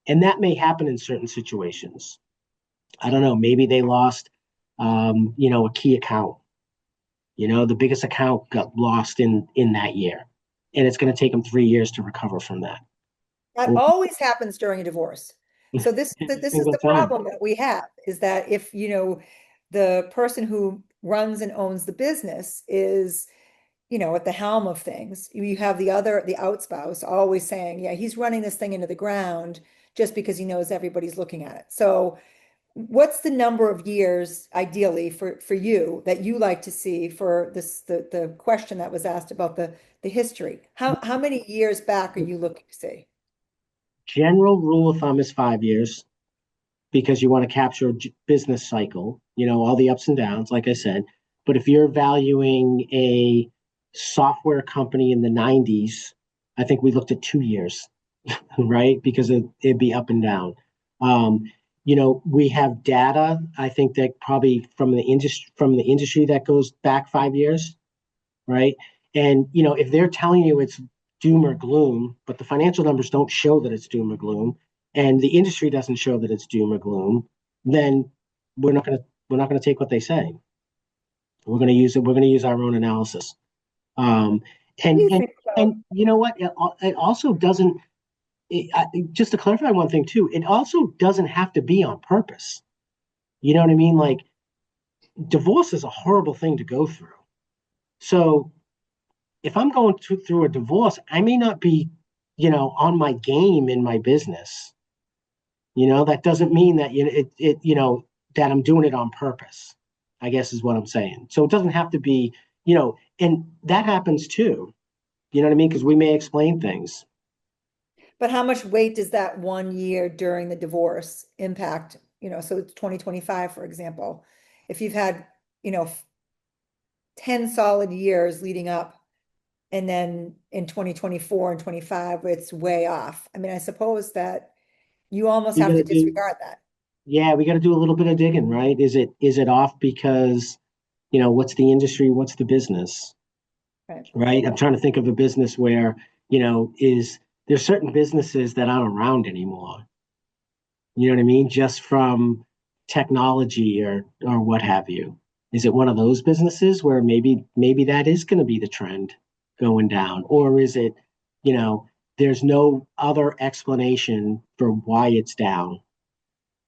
S1: And that may happen in certain situations. I don't know, maybe they lost, a key account. The biggest account got lost in that year, and it's going to take them 3 years to recover from that.
S2: That
S1: Or
S2: always happens during a divorce. So this
S1: every
S2: is
S1: single
S2: the
S1: time.
S2: problem that we have, is that if, the person who runs and owns the business is, at the helm of things, you have the outspouse always saying, yeah, he's running this thing into the ground just because he knows everybody's looking at it. So what's the number of years ideally for you that you like to see for the question that was asked about the history? How many years back are you looking to see?
S1: General rule of thumb is 5 years because you want to capture a business cycle, all the ups and downs, like I said. But if you're valuing a software company in the 90s, I think we looked at 2 years, right? Because it'd be up and down. We have data. I think that probably from the industry that goes back 5 years, right? And if they're telling you it's doom or gloom, but the financial numbers don't show that it's doom or gloom, and the industry doesn't show that it's doom or gloom, then we're not gonna take what they say. We're gonna use it. We're gonna use our own analysis. Um,
S2: What do
S1: and
S2: you
S1: and
S2: think about?
S1: and you know what? It also doesn't. Just to clarify one thing too, it also doesn't have to be on purpose. You know what I mean? Like divorce is a horrible thing to go through. So if I'm going through a divorce, I may not be, on my game in my business. That doesn't mean that that I'm doing it on purpose. I guess is what I'm saying. So it doesn't have to be, and that happens too. You know what I mean? Because we may explain things.
S2: But how much weight does that 1 year during the divorce impact? So it's 2025, for example. If you've had, 10 solid years leading up, and then in 2024 and 25, it's way off. I mean, I suppose that you almost
S1: We got
S2: have
S1: to
S2: to
S1: do,
S2: disregard that.
S1: yeah, we got to do a little bit of digging, right? Is it off because what's the industry, what's the business,
S2: Right.
S1: right? I'm trying to think of a business where is there's certain businesses that aren't around anymore. You know what I mean? Just from technology or what have you. Is it one of those businesses where maybe that is going to be the trend going down, or is it you know there's no other explanation for why it's down?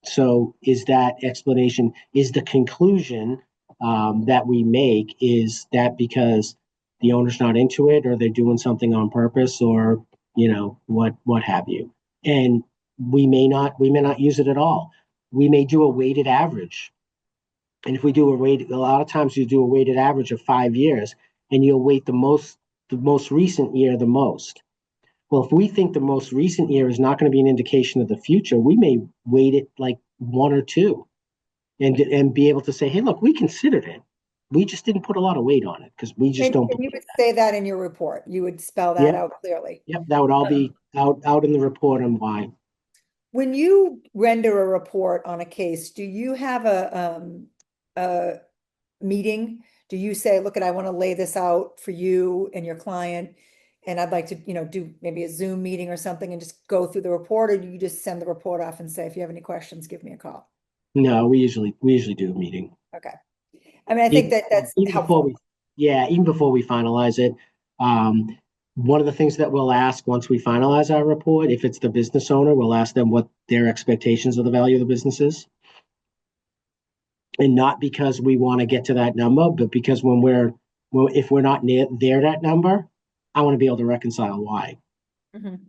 S1: So is that explanation, is the conclusion that we make, is that because the owner's not into it, or they're doing something on purpose, or what have you? And we may not use it at all. We may do a weighted average. And if we do a lot of times you do a weighted average of 5 years, and you'll weight the most recent year the most. Well, if we think the most recent year is not going to be an indication of the future, we may weight it like one or two, and be able to say, hey, look, we considered it. We just didn't put a lot of weight on it because we just don't
S2: And you
S1: believe
S2: would
S1: that.
S2: say that in your report. You would spell that
S1: Yep,
S2: out clearly.
S1: yep, that would all
S2: Um,
S1: be out in the report on why.
S2: When you render a report on a case, do you have a meeting? Do you say, look, I want to lay this out for you and your client, and I'd like to, do maybe a Zoom meeting or something and just go through the report, or do you just send the report off and say, if you have any questions, give me a call?
S1: No, we usually do a meeting.
S2: Okay. I mean, I think
S1: even
S2: that that's
S1: even before
S2: helpful.
S1: we yeah, even before we finalize it. um One of the things that we'll ask once we finalize our report, if it's the business owner, we'll ask them what their expectations of the value of the business is. And not because we want to get to that number, but because if we're not near that number, I want to be able to reconcile why.
S2: Mhm.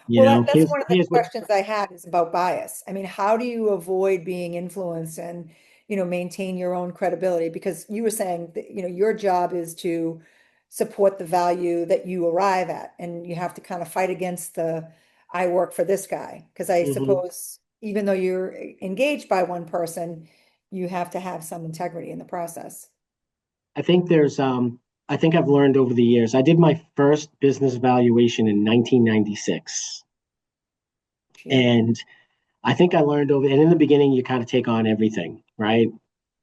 S2: Well, that's
S1: Here's
S2: one of the
S1: here's what
S2: questions I had, is about bias. I mean, how do you avoid being influenced and, maintain your own credibility? Because you were saying that, your job is to support the value that you arrive at. And you have to kind of fight against the, I work for this guy. Because I
S1: Mhm.
S2: suppose even though you're engaged by one person, you have to have some integrity in the process.
S1: I think I think I've learned over the years. I did my first business valuation in 1996.
S2: Yeah.
S1: And I think I learned and in the beginning, you kind of take on everything, right?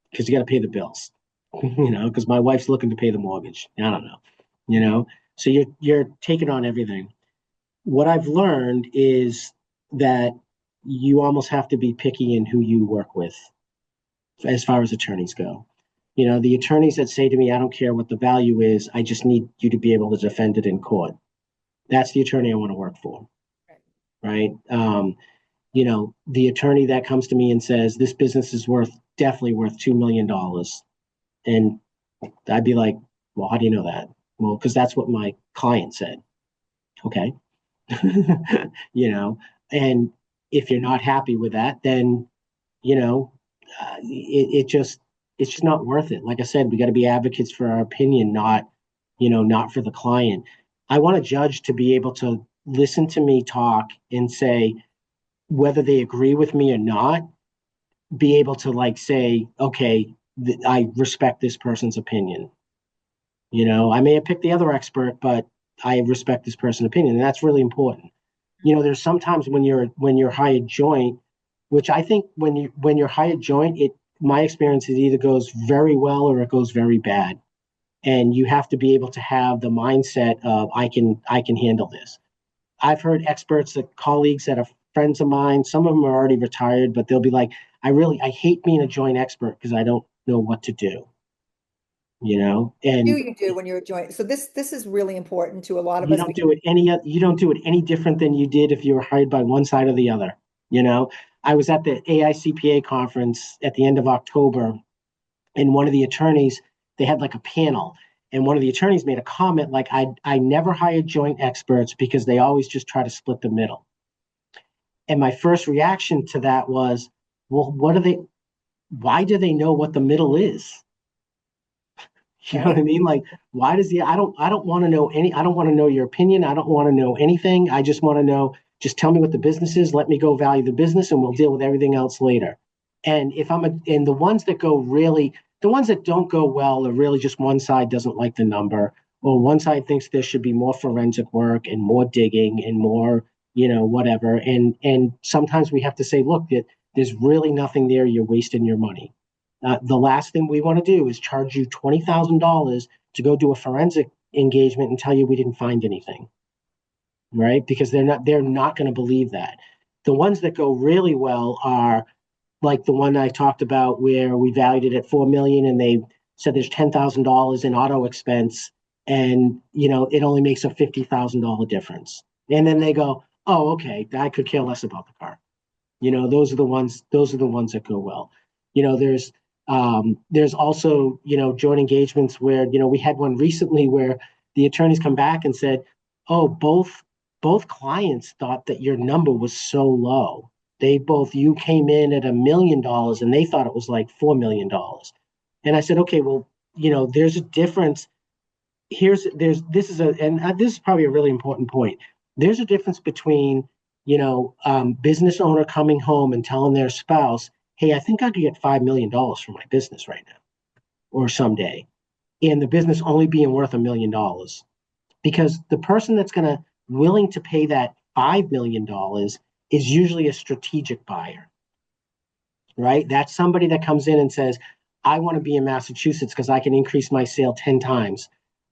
S1: Because you got to pay the bills, because my wife's looking to pay the mortgage. I don't know, you know, so you're taking on everything. What I've learned is that you almost have to be picky in who you work with as far as attorneys go. The attorneys that say to me, I don't care what the value is, I just need you to be able to defend it in court. That's the attorney I want to work for, right? The attorney that comes to me and says, this business is definitely worth $2 million. And I'd be like, well, how do you know that? Well, because that's what my client said. Okay. you know, and if you're not happy with that, then, you know, it's just not worth it. Like I said, we got to be advocates for our opinion, not for the client. I want a judge to be able to listen to me talk and say whether they agree with me or not, be able to like say, okay, I respect this person's opinion. I may have picked the other expert, but I respect this person's opinion, and that's really important. There's sometimes when you're hired joint, which I think when you're hired joint, my experience is either goes very well or it goes very bad, and you have to be able to have the mindset of I can handle this. I've heard experts, colleagues that are friends of mine. Some of them are already retired, but they'll be like, I hate being a joint expert because I don't know what to do.
S2: Do
S1: And
S2: you do when you're a joint? So this is really important to a lot of
S1: you
S2: us.
S1: don't do it any different than you did if you were hired by one side or the other. You know, I was at the AICPA conference at the end of October, and one of the attorneys, they had like a panel, and one of the attorneys made a comment like, I never hired joint experts because they always just try to split the middle. And my first reaction to that was, well, why do they know what the middle is? You know what I
S2: Right.
S1: mean? Like, why does I don't want to know I don't want to know your opinion. I don't want to know anything. I just want to know, just tell me what the business is. Let me go value the business and we'll deal with everything else later. And and the ones that don't go well are really just one side doesn't like the number, or one side thinks there should be more forensic work and more digging and more, whatever. And sometimes we have to say, look, there's really nothing there. You're wasting your money. The last thing we want to do is charge you $20,000 to go do a forensic engagement and tell you we didn't find anything, right? Because they're not going to believe that. The ones that go really well are like the one I talked about where we valued it at 4 million and they said there's $10,000 in auto expense, and it only makes a $50,000 difference. And then they go, oh, okay, I could care less about the car. Those are the ones that go well. There's also, joint engagements where, we had one recently where the attorneys come back and said, oh, both clients thought that your number was so low. You came in at $1 million and they thought it was like $4 million. And I said, okay, well, there's a difference. This is probably a really important point. There's a difference between, business owner coming home and telling their spouse, hey, I think I could get $5 million for my business right now or someday, and the business only being worth $1 million, because the person that's going to willing to pay that $5 million is usually a strategic buyer, right? That's somebody that comes in and says, I want to be in Massachusetts because I can increase my sale 10 times.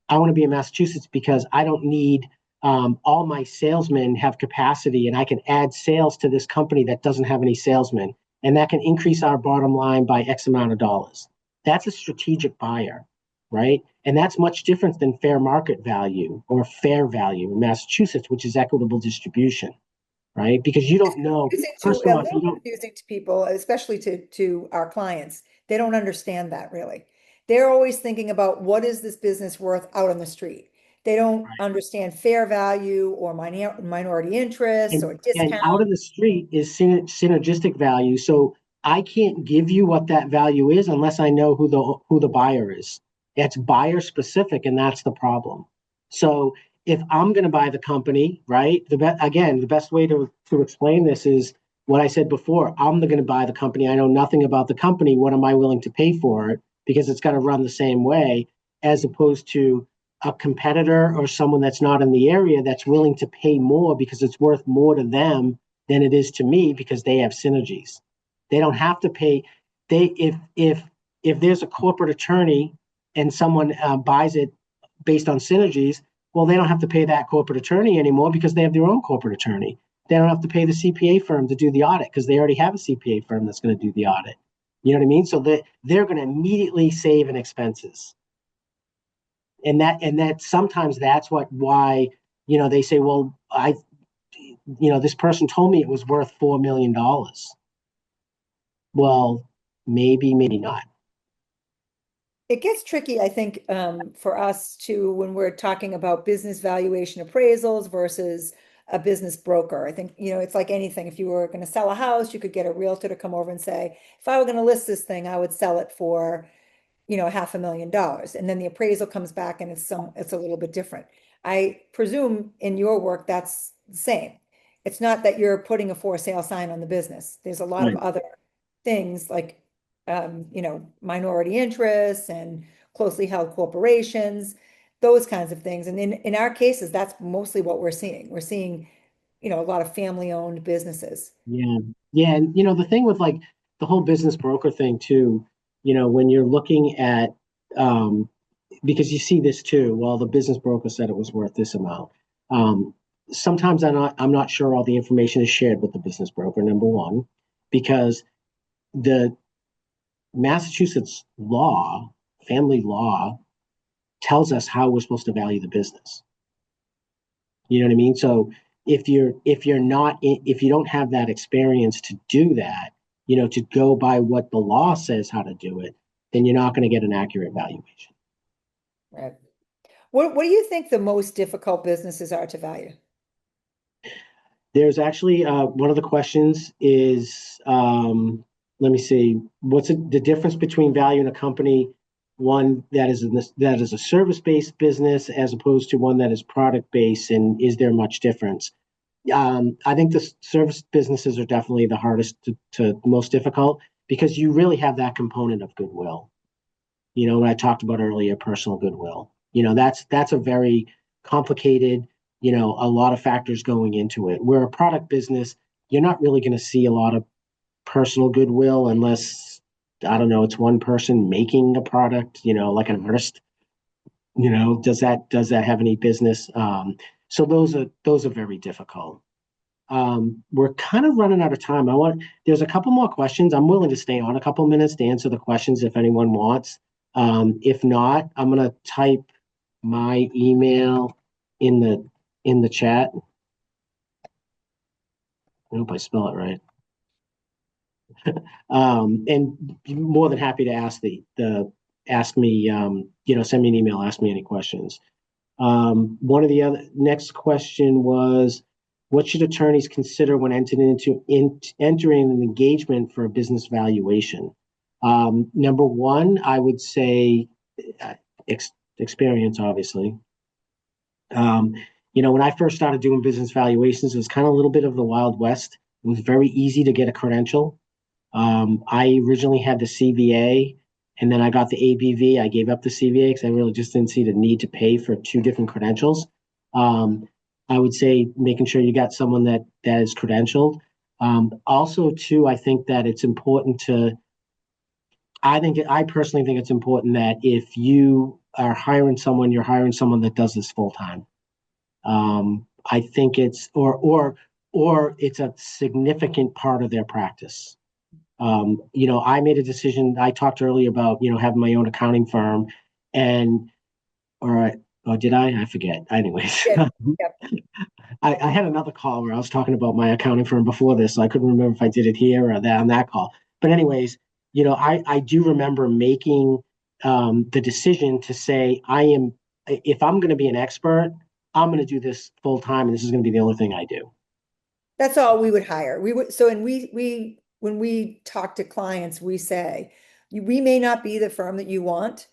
S1: I want to be in Massachusetts because I don't need all my salesmen have capacity and I can add sales to this company that doesn't have any salesmen. And that can increase our bottom line by X amount of dollars. That's a strategic buyer, right? And that's much different than fair market value or fair value in Massachusetts, which is equitable distribution, right? Because you don't know,
S2: Confusing
S1: first
S2: a
S1: off,
S2: little confusing to people, especially to our clients. They don't understand that really. They're always thinking about what is this business worth out on the street. They don't understand fair value or minority interests or
S1: and out
S2: discount.
S1: of the street is synergistic value. So I can't give you what that value is unless I know who the buyer is. It's buyer specific, and that's the problem. So if I'm going to buy the company, right? Again, the best way to explain this is what I said before. I'm going to buy the company. I know nothing about the company. What am I willing to pay for it? Because it's got to run the same way, as opposed to a competitor or someone that's not in the area that's willing to pay more because it's worth more to them than it is to me because they have synergies. They don't have to pay. They if there's a corporate attorney and someone buys it based on synergies, well, they don't have to pay that corporate attorney anymore because they have their own corporate attorney. They don't have to pay the CPA firm to do the audit because they already have a CPA firm that's going to do the audit. You know what I mean? So they're going to immediately save in expenses. And that sometimes that's why they say, well, this person told me it was worth $4 million. Well, maybe not.
S2: It gets tricky, I think, for us to when we're talking about business valuation appraisals versus a business broker. I think, it's like anything. If you were going to sell a house, you could get a realtor to come over and say, if I were going to list this thing, I would sell it for, $500,000. And then the appraisal comes back and it's a little bit different. I presume in your work, that's the same. It's not that you're putting a for sale sign on the business. There's a lot of
S1: Right.
S2: other things like minority interests and closely held corporations, those kinds of things. And in our cases, that's mostly what we're seeing. We're seeing, a lot of family-owned businesses.
S1: Yeah. Yeah. And, the thing with like the whole business broker thing too, when you're looking at, because you see this too, well, the business broker said it was worth this amount. Um, Sometimes I'm not sure all the information is shared with the business broker, number one, because the Massachusetts law, family law, tells us how we're supposed to value the business. You know what I mean? So if you don't have that experience to do that, to go by what the law says how to do it, then you're not going to get an accurate valuation.
S2: Right. What do you think the most difficult businesses are to value?
S1: There's actually one of the questions is, let me see, what's the difference between valuing a company, one that is a service-based business as opposed to one that is product-based, and is there much difference? I think the service businesses are definitely the hardest to most difficult because you really have that component of goodwill. What I talked about earlier, personal goodwill. That's a very complicated, a lot of factors going into it. Where a product business, you're not really going to see a lot of personal goodwill unless, I don't know, it's one person making a product, like an artist. Does that have any business? So those are very difficult. We're kind of running out of time. There's a couple more questions. I'm willing to stay on a couple minutes to answer the questions if anyone wants. If not, I'm gonna type my email in the chat. I hope I spell it right. And more than happy to ask me, send me an email, ask me any questions. One of the other next question was, what should attorneys consider when entering an engagement for a business valuation? Number one, I would say experience, obviously. When I first started doing business valuations, it was kind of a little bit of the Wild West. It was very easy to get a credential. I originally had the CVA, and then I got the ABV. I gave up the CVA because I really just didn't see the need to pay for two different credentials. I would say making sure you got someone that is credentialed. Also, too, I think that it's important to. I personally think it's important that if you are hiring someone, you're hiring someone that does this full time. I think it's or it's a significant part of their practice. I made a decision. I talked earlier about, having my own accounting firm, and or did I? I forget. Anyways,
S2: Yeah. Yep.
S1: I had another call where I was talking about my accounting firm before this, so I couldn't remember if I did it here or that on that call. But anyways, I do remember making the decision to say, if I'm going to be an expert, I'm going to do this full time, and this is going to be the only thing I do.
S2: That's all we would hire. We would, so, and when we talk to clients, we say, we may not be the firm that you want,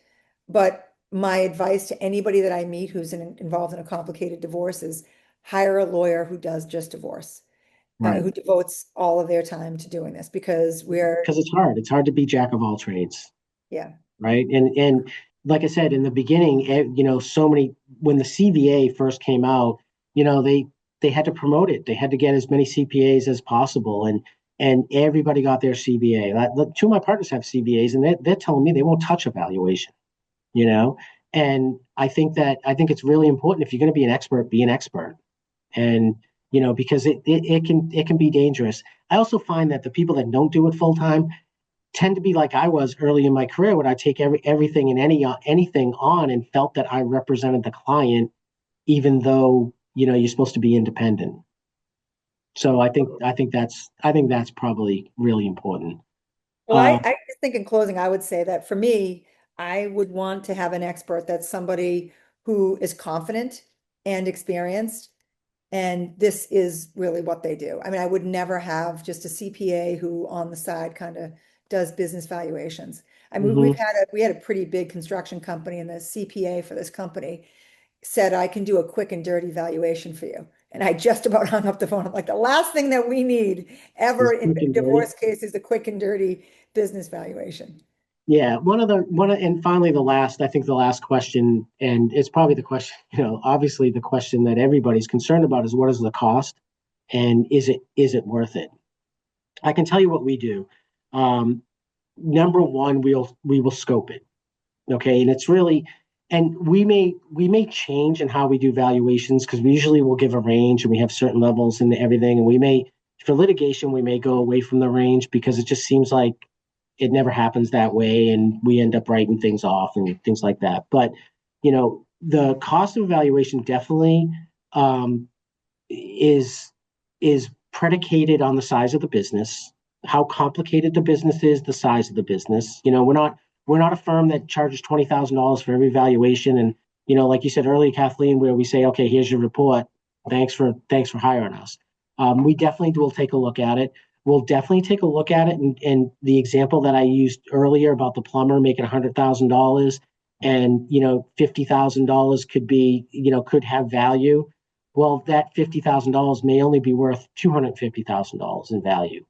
S2: but my advice to anybody that I meet who's involved in a complicated divorce is hire a lawyer who does just divorce,
S1: Right.
S2: who devotes all of their time to doing this because we're,
S1: Because it's hard. It's hard to be jack of all trades.
S2: yeah.
S1: Right. And like I said in the beginning, so many when the CVA first came out, they had to promote it. They had to get as many CPAs as possible, and everybody got their CVA. Two of my partners have CVAs, and they're telling me they won't touch evaluation. You know, and I think it's really important if you're going to be an expert, be an expert, and because it can be dangerous. I also find that the people that don't do it full time tend to be like I was early in my career, when I take everything and anything on, and felt that I represented the client, even though you're supposed to be independent. So I think that's probably really important.
S2: Well, I just think in closing, I would say that for me, I would want to have an expert that's somebody who is confident and experienced. And this is really what they do. I mean, I would never have just a CPA who on the side kind of does business valuations. I mean,
S1: Mhm.
S2: we had a pretty big construction company, and the CPA for this company said, I can do a quick and dirty valuation for you. And I just about hung up the phone. I'm like, the last thing that we need ever
S1: Is
S2: in
S1: quick and dirty.
S2: divorce case is a quick and dirty business valuation.
S1: Yeah, and finally I think the last question, and it's probably the question, obviously the question that everybody's concerned about is, what is the cost, and is it worth it? I can tell you what we do. Um, Number one, we will scope it. Okay, and it's really, and we may change in how we do valuations, because we usually will give a range, and we have certain levels and everything, and we may, for litigation, we may go away from the range because it just seems like it never happens that way, and we end up writing things off and things like that. But the cost of evaluation definitely um, is is predicated on the size of the business, how complicated the business is, the size of the business. We're not a firm that charges $20,000 for every valuation, and like you said earlier, Kathleen, where we say, okay, here's your report, thanks for hiring us. We definitely will take a look at it. We'll definitely take a look at it, and the example that I used earlier about the plumber making $100,000, and $50,000 could have value. Well, that $50,000 may only be worth $250,000 in value.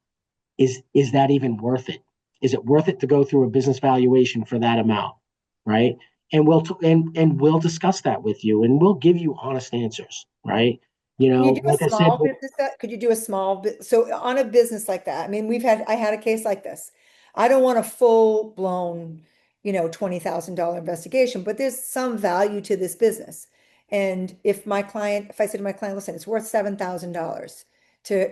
S1: Is that even worth it? Is it worth it to go through a business valuation for that amount, right? And we'll discuss that with you, and we'll give you honest answers, right?
S2: Can you do a
S1: Like I said,
S2: small business could you do a small bit? So on a business like that, I mean, I had a case like this. I don't want a full blown, $20,000 investigation, but there's some value to this business. And if I said to my client, listen, it's worth $7,000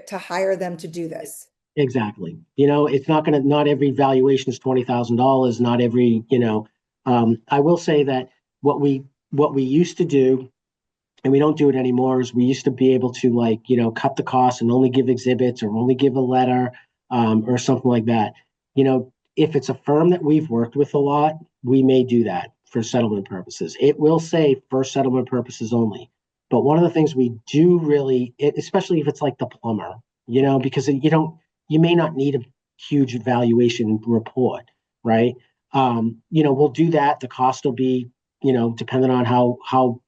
S2: to hire them to do this.
S1: exactly. It's not every valuation is $20,000. Not every, I will say that what we used to do, and we don't do it anymore, is we used to be able to, like, cut the costs and only give exhibits, or only give a letter, or something like that. If it's a firm that we've worked with a lot, we may do that for settlement purposes. It will say for settlement purposes only. But one of the things we do really, especially if it's like the plumber, because you may not need a huge valuation report, right? We'll do that. The cost will be, depending on how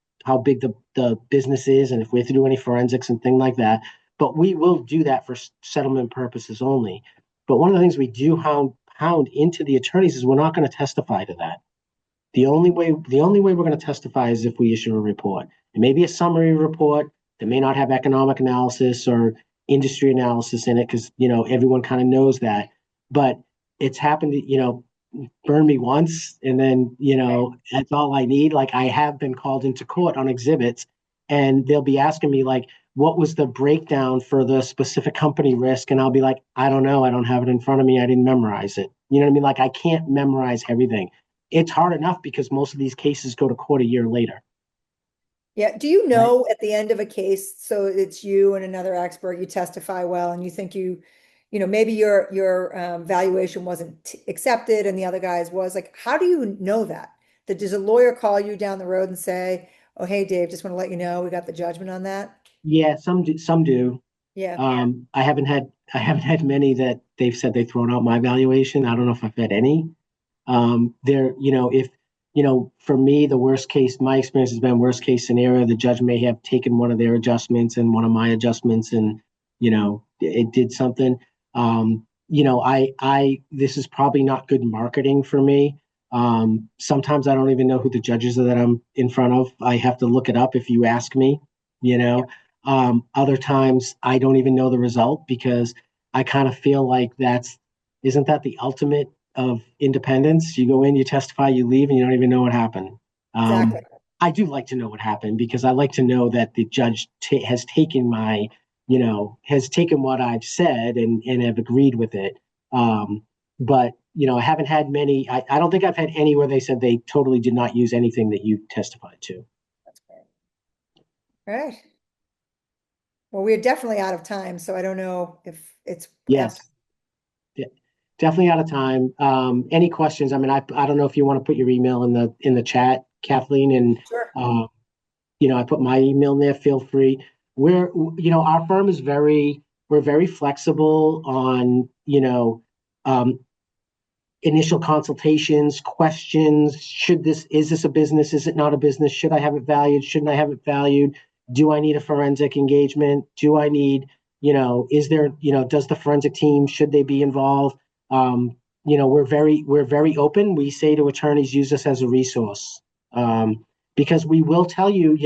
S1: big the business is, and if we have to do any forensics and things like that. But we will do that for settlement purposes only. But one of the things we do hound into the attorneys is, we're not going to testify to that. The only way we're going to testify is if we issue a report. It may be a summary report that may not have economic analysis or industry analysis in it, because everyone kind of knows that. But it's happened to burn me once, and then that's all I need. Like, I have been called into court on exhibits, and they'll be asking me, like, what was the breakdown for the specific company risk, and I'll be like, I don't know, I don't have it in front of me, I didn't memorize it. You know what I mean? Like, I can't memorize everything. It's hard enough because most of these cases go to court a year later,
S2: Yeah. Do you
S1: right?
S2: know at the end of a case, so it's you and another expert, you testify well, and you think maybe your valuation wasn't accepted and the other guy's was, like, how do you know that? That does a lawyer call you down the road and say, oh, hey, Dave, just want to let you know we got the judgment on that?
S1: Yeah, some do.
S2: Yeah.
S1: I haven't had many that they've said they've thrown out my valuation. I don't know if I've had any. There, if for me, the worst case, my experience has been worst case scenario. The judge may have taken one of their adjustments and one of my adjustments, and it did something. This is probably not good marketing for me. Sometimes I don't even know who the judges are that I'm in front of. I have to look it up if you ask me, you know. Other times I don't even know the result because I kind of feel like isn't that the ultimate of independence? You go in, you testify, you leave, and you don't even know what happened.
S2: Exactly.
S1: I do like to know what happened because I like to know that the judge has taken has taken what I've said and have agreed with it. But I haven't had many. I don't think I've had any where they said they totally did not use anything that you testified to.
S2: That's great. All right. Well, we're definitely out of time, so I don't know if it's
S1: Yes, definitely out of time. Any questions? I mean, I don't know if you want to put your email in the chat, Kathleen, and
S2: Sure.
S1: I put my email in there. Feel free. Our firm is we're very flexible on, um, initial consultations, questions. Is this a business? Is it not a business? Should I have it valued? Shouldn't I have it valued? Do I need a forensic engagement? Do I need, is there, does the forensic team, should they be involved? We're very open. We say to attorneys, use us as a resource. Because we will tell you,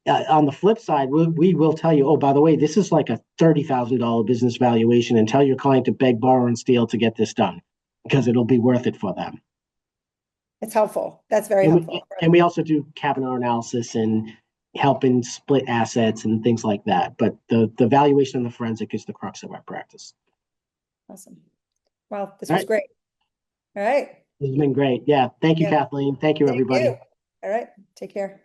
S1: on the flip side, we will tell you, oh, by the way, this is like a $30,000 business valuation, and tell your client to beg, borrow, and steal to get this done because it'll be worth it for them.
S2: It's helpful. That's very helpful.
S1: And we also do cabinet analysis and helping split assets and things like that. But the valuation of the forensic is the crux of our practice.
S2: Awesome. Well, this
S1: All
S2: was
S1: right.
S2: great. All right.
S1: This has been great. Yeah. Thank you,
S2: Yeah.
S1: Kathleen. Thank you,
S2: Thank
S1: everybody.
S2: you. All right. Take care.